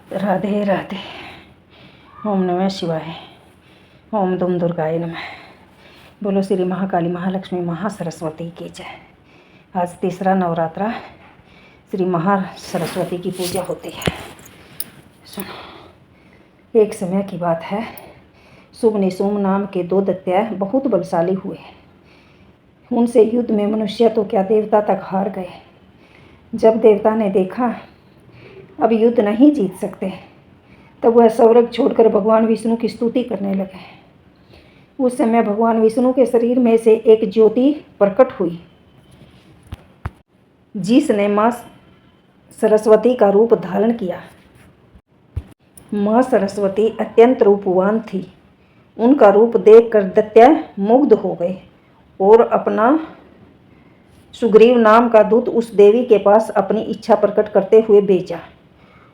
राधे राधे। ओम नमः शिवाय। ओम दुम दुर्गाय नमः। बोलो श्री महाकाली महालक्ष्मी महासरस्वती की जय। आज तीसरा नवरात्रा श्री महासरस्वती की पूजा होती है। सुनो, एक समय की बात है। शुभ निशुम्भ नाम के 2 दैत्य बहुत बलशाली हुए। उनसे युद्ध में मनुष्य तो क्या देवता तक हार गए। जब देवता ने देखा अब युद्ध नहीं जीत सकते, तब वह स्वर्ग छोड़कर भगवान विष्णु की स्तुति करने लगे। उस समय भगवान विष्णु के शरीर में से एक ज्योति प्रकट हुई, जिसने माँ सरस्वती का रूप धारण किया। माँ सरस्वती अत्यंत रूपवान थी। उनका रूप देखकर दैत्य मुग्ध हो गए और अपना सुग्रीव नाम का दूत उस देवी के पास अपनी इच्छा प्रकट करते हुए भेजा।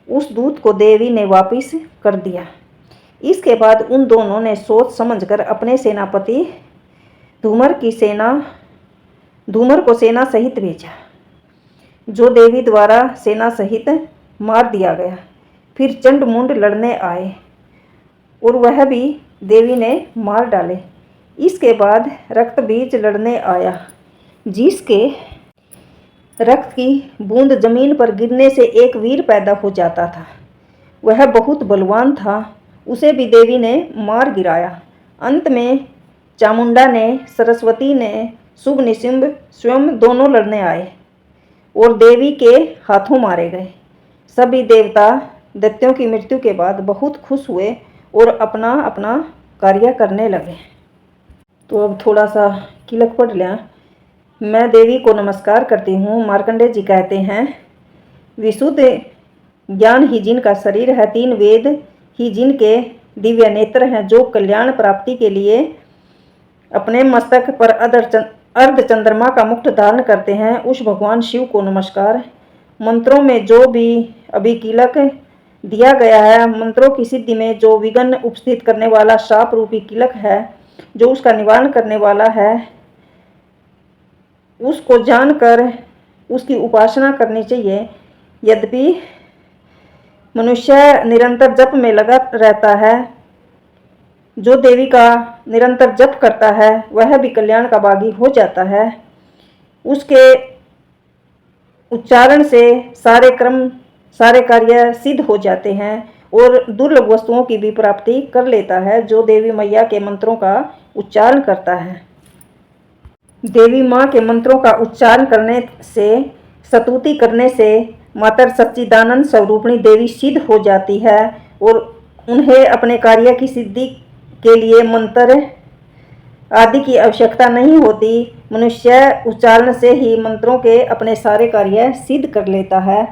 उस दूत को देवी ने वापस कर दिया। इसके बाद उन दोनों ने सोच समझकर अपने सेनापति धूमर को सेना सहित भेजा, जो देवी द्वारा सेना सहित मार दिया गया। फिर चंड-मुंड लड़ने आए और वह भी देवी ने मार डाले। इसके बाद रक्तबीज लड़ने आया, जिसके रक्त की बूंद जमीन पर गिरने से एक वीर पैदा हो जाता था। वह बहुत बलवान था, उसे भी देवी ने मार गिराया। अंत में चामुंडा ने, सरस्वती ने, शुभ निशुम्भ स्वयं दोनों लड़ने आए और देवी के हाथों मारे गए। सभी देवता दैत्यों की मृत्यु के बाद बहुत खुश हुए और अपना अपना कार्य करने लगे। तो अब थोड़ा सा किलक पढ़ लिया। मैं देवी को नमस्कार करती हूँ। मार्कंडेय जी कहते हैं, विशुद्ध ज्ञान ही जिनका शरीर है, 3 वेद ही जिनके दिव्य नेत्र हैं, जो कल्याण प्राप्ति के लिए अपने मस्तक पर अर्ध चंद्रमा का मुकुट धारण करते हैं, उस भगवान शिव को नमस्कार। मंत्रों में जो भी अभी किलक दिया गया है, मंत्रों की सिद्धि में जो विघ्न उपस्थित करने वाला शाप रूपी किलक है, जो उसका निवारण करने वाला है, उसको जानकर उसकी उपासना करनी चाहिए। यद्यपि मनुष्य निरंतर जप में लगा रहता है, जो देवी का निरंतर जप करता है वह भी कल्याण का भागी हो जाता है। उसके उच्चारण से सारे कार्य सिद्ध हो जाते हैं और दुर्लभ वस्तुओं की भी प्राप्ति कर लेता है, जो देवी मैया के मंत्रों का उच्चारण करता है। देवी माँ के मंत्रों का उच्चारण करने से, स्तुति करने से मातर सच्चिदानंद स्वरूपिणी देवी सिद्ध हो जाती है और उन्हें अपने कार्य की सिद्धि के लिए मंत्र आदि की आवश्यकता नहीं होती। मनुष्य उच्चारण से ही मंत्रों के अपने सारे कार्य सिद्ध कर लेता है।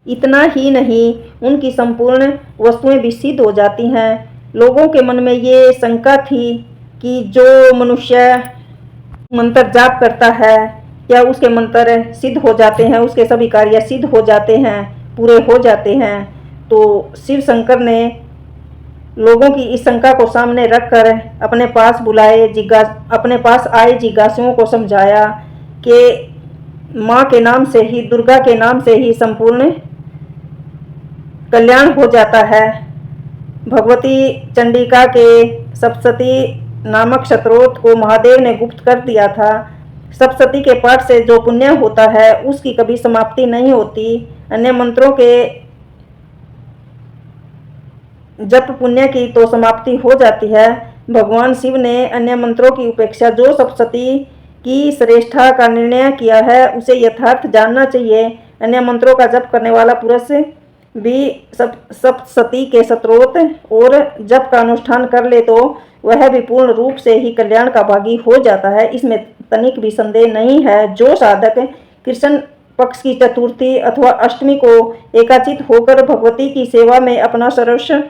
इतना ही नहीं, उनकी संपूर्ण वस्तुएं भी सिद्ध हो जाती हैं। लोगों के मन में ये शंका थी कि जो मनुष्य मंत्र जाप करता है, क्या उसके मंत्र सिद्ध हो जाते हैं, उसके सभी कार्य सिद्ध हो जाते हैं, पूरे हो जाते हैं। तो शिव शंकर ने लोगों की इस शंका को सामने रखकर अपने पास आए जिज्ञासुओं को समझाया कि माँ के नाम से ही, दुर्गा के नाम से ही संपूर्ण कल्याण हो जाता है। भगवती चंडिका के सप्तशती नामक स्तोत्र को महादेव ने गुप्त कर दिया था। सप्तशती के पाठ से जो पुण्य होता है उसकी कभी समाप्ति नहीं होती। अन्य मंत्रों के जप पुण्य की तो समाप्ति हो जाती है। भगवान शिव ने अन्य मंत्रों की उपेक्षा जो सप्तशती की श्रेष्ठता का निर्णय किया है, उसे यथार्थ जानना चाहिए। अन्य मंत्रों का जप करने वाला पुरुष भी सप्तशती के स्तोत्र और जप का अनुष्ठान कर ले तो वह भी पूर्ण रूप से ही कल्याण का भागी हो जाता है। इसमें तनिक भी संदेह नहीं है। जो साधक कृष्ण पक्ष की चतुर्थी अथवा अष्टमी को एकाचित होकर भगवती की सेवा में अपना सर्वस्व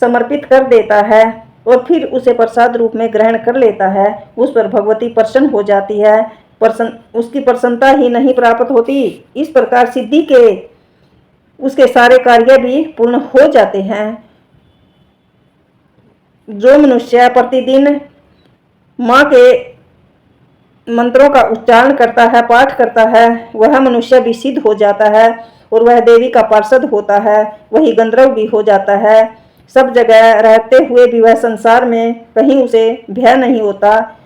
समर्पित कर देता है और फिर उसे प्रसाद रूप में ग्रहण कर लेता है, उस पर भगवती प्रसन्न हो जाती है। उसकी प्रसन्नता ही नहीं प्राप्त होती। इस प्रकार सिद्धि के उसके सारे कार्य भी पूर्ण हो जाते हैं। जो मनुष्य प्रतिदिन माँ के मंत्रों का उच्चारण करता है, पाठ करता है, वह मनुष्य भी सिद्ध हो जाता है और वह देवी का पार्षद होता है, वही गंधर्व भी हो जाता है। सब जगह रहते हुए भी वह संसार में कहीं उसे भय नहीं होता,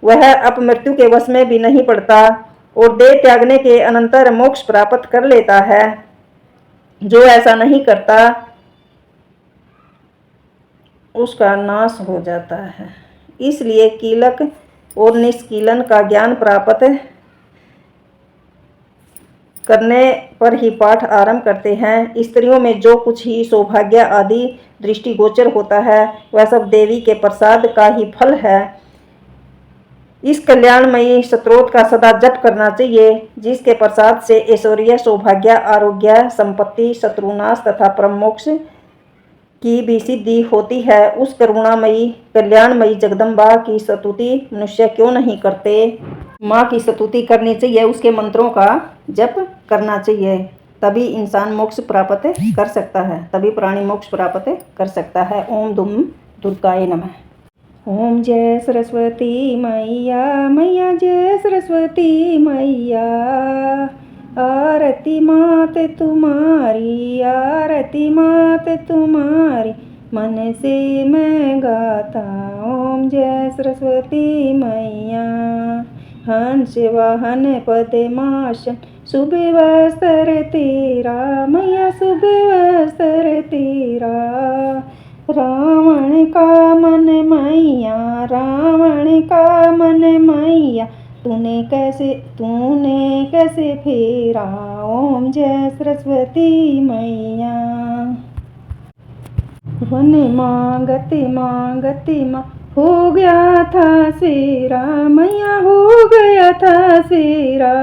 वह अपमृत्यु के वश में भी नहीं पड़ता और देह त्यागने के अनंतर मोक्ष प्राप्त कर लेता है। जो ऐसा नहीं करता उसका नाश हो जाता है। इसलिए कीलक और निष्कीलन का ज्ञान प्राप्त करने पर ही पाठ आरंभ करते हैं। स्त्रियों में जो कुछ ही सौभाग्य आदि दृष्टिगोचर होता है वह सब देवी के प्रसाद का ही फल है। इस कल्याणमयी स्तोत्र का सदा जप करना चाहिए, जिसके प्रसाद से ऐश्वर्य, सौभाग्य, आरोग्य, संपत्ति, शत्रुनाश तथा परम मोक्ष की भी सिद्धि होती है। उस करुणामयी कल्याणमयी जगदम्बा की स्तुति मनुष्य क्यों नहीं करते। माँ की स्तुति करनी चाहिए, उसके मंत्रों का जप करना चाहिए, तभी इंसान मोक्ष प्राप्त कर सकता है, तभी प्राणी मोक्ष प्राप्त कर सकता है। ओम दुम दुर्गाय नमः। ओम जय सरस्वती मैया, मैया जय सरस्वती मैया। आरती मात तुम्हारी, आरती मात तुम्हारी, मन से मैं गाता। ओम जय सरस्वती मैया। हंस वाहन पद्मासन, शुभ वस्त्र तेरा मैया, शुभ वस्त्र तेरा। रावण का मन मैया, रावण का मन मैया, तूने कैसे फेरा। ओम जय सरस्वती मैया। वन मांगते मांगते माँ हो गया था सेरा मैया, हो गया था सेरा।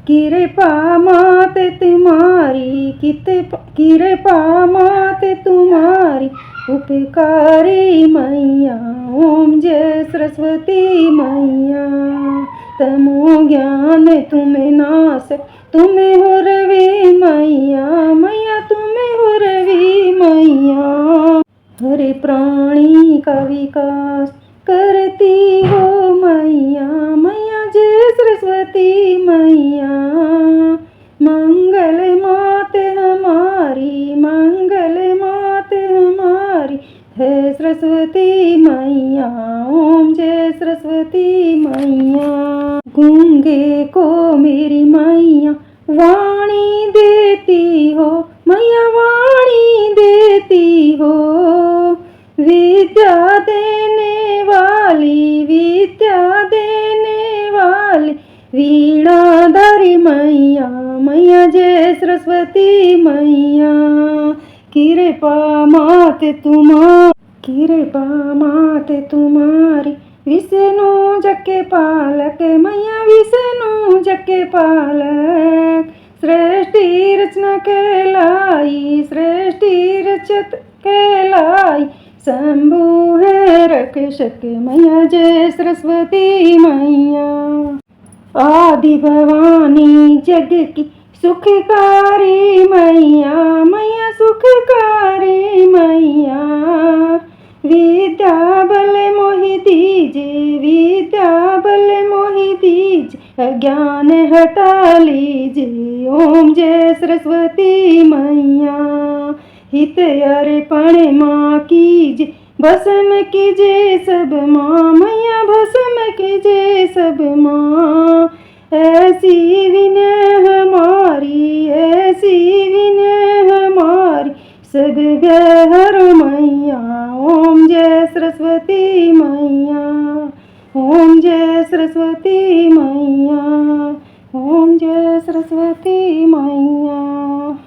कृपा मात तुम्हारी, कृपा मात तुम्हारी, उपकारी मैया। ओम जय सरस्वती मैया। तमो ज्ञान तुम्हें नाश, तुम्हें हो रवि मैया, मैया तुम्हें हो रवि मैया। हर प्राणी का विकास करती हो मैया, मैया जय सरस्वती मैया। मंगल मात हमारी, मंगल मात हमारी है सरस्वती मैया। ओम जय सरस्वती मैया। गूंगे को मेरी मैया वाणी देती हो, मैया वाणी देती हो। विद्या देने वाली, विद्या देने वाली, वीणाधारी मैया, मैया जय सरस्वती मैया। कृपा मात तुम्हारी, कृपा मात तुम्हारी, विष्णु जग के पालक मैया, विष्णु जग के पालक। सृष्टि रचना कहलाई, सृष्टि रचत कहलाई, शंभु है रक्षक मैया जय सरस्वती मैया। आदि भवानी जग की सुखकारी मैया, मैया सुखकारी मैया। विद्या बल मोहि दीजे, विद्या बल मोहि दीजे, अज्ञान हटा लीजिए। ओम जय सरस्वती मैया। हित अर्पण माँ कीजे, भस्म कीजे सब माँ, मैया भस्म कीजे सब माँ। ऐसी विनय हमारी, ऐसी विनय हमारी, सब व्यहर मैया। ओम जय सरस्वती मैया। ओम जय सरस्वती मैया। ओम जय सरस्वती मैया।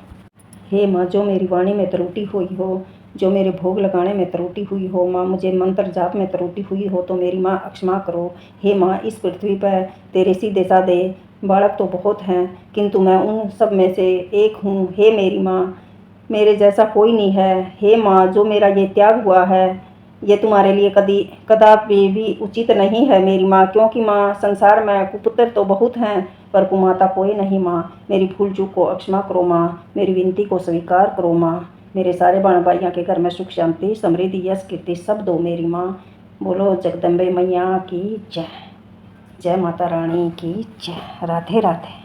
हे माँ, जो मेरी वाणी में त्रुटि हुई हो, जो मेरे भोग लगाने में त्रुटि हुई हो माँ, मुझे मंत्र जाप में त्रुटि हुई हो तो मेरी माँ क्षमा करो। हे माँ, इस पृथ्वी पर तेरे सीधे साधे बालक तो बहुत हैं, किंतु मैं उन सब में से एक हूँ। हे मेरी माँ, मेरे जैसा कोई नहीं है। हे माँ, जो मेरा ये त्याग हुआ है ये तुम्हारे लिए कदापि भी उचित नहीं है मेरी माँ, क्योंकि माँ संसार में कुपुत्र तो बहुत हैं पर कुमाता कोई नहीं माँ। मेरी भूल चूक को क्षमा करो माँ, मेरी विनती को स्वीकार करो माँ। मेरे सारे बहन भाइयों के घर में सुख शांति समृद्धि यश कीर्ति सब दो मेरी माँ। बोलो जगदम्बे मैया की जय। जय माता रानी की जय। राधे राधे।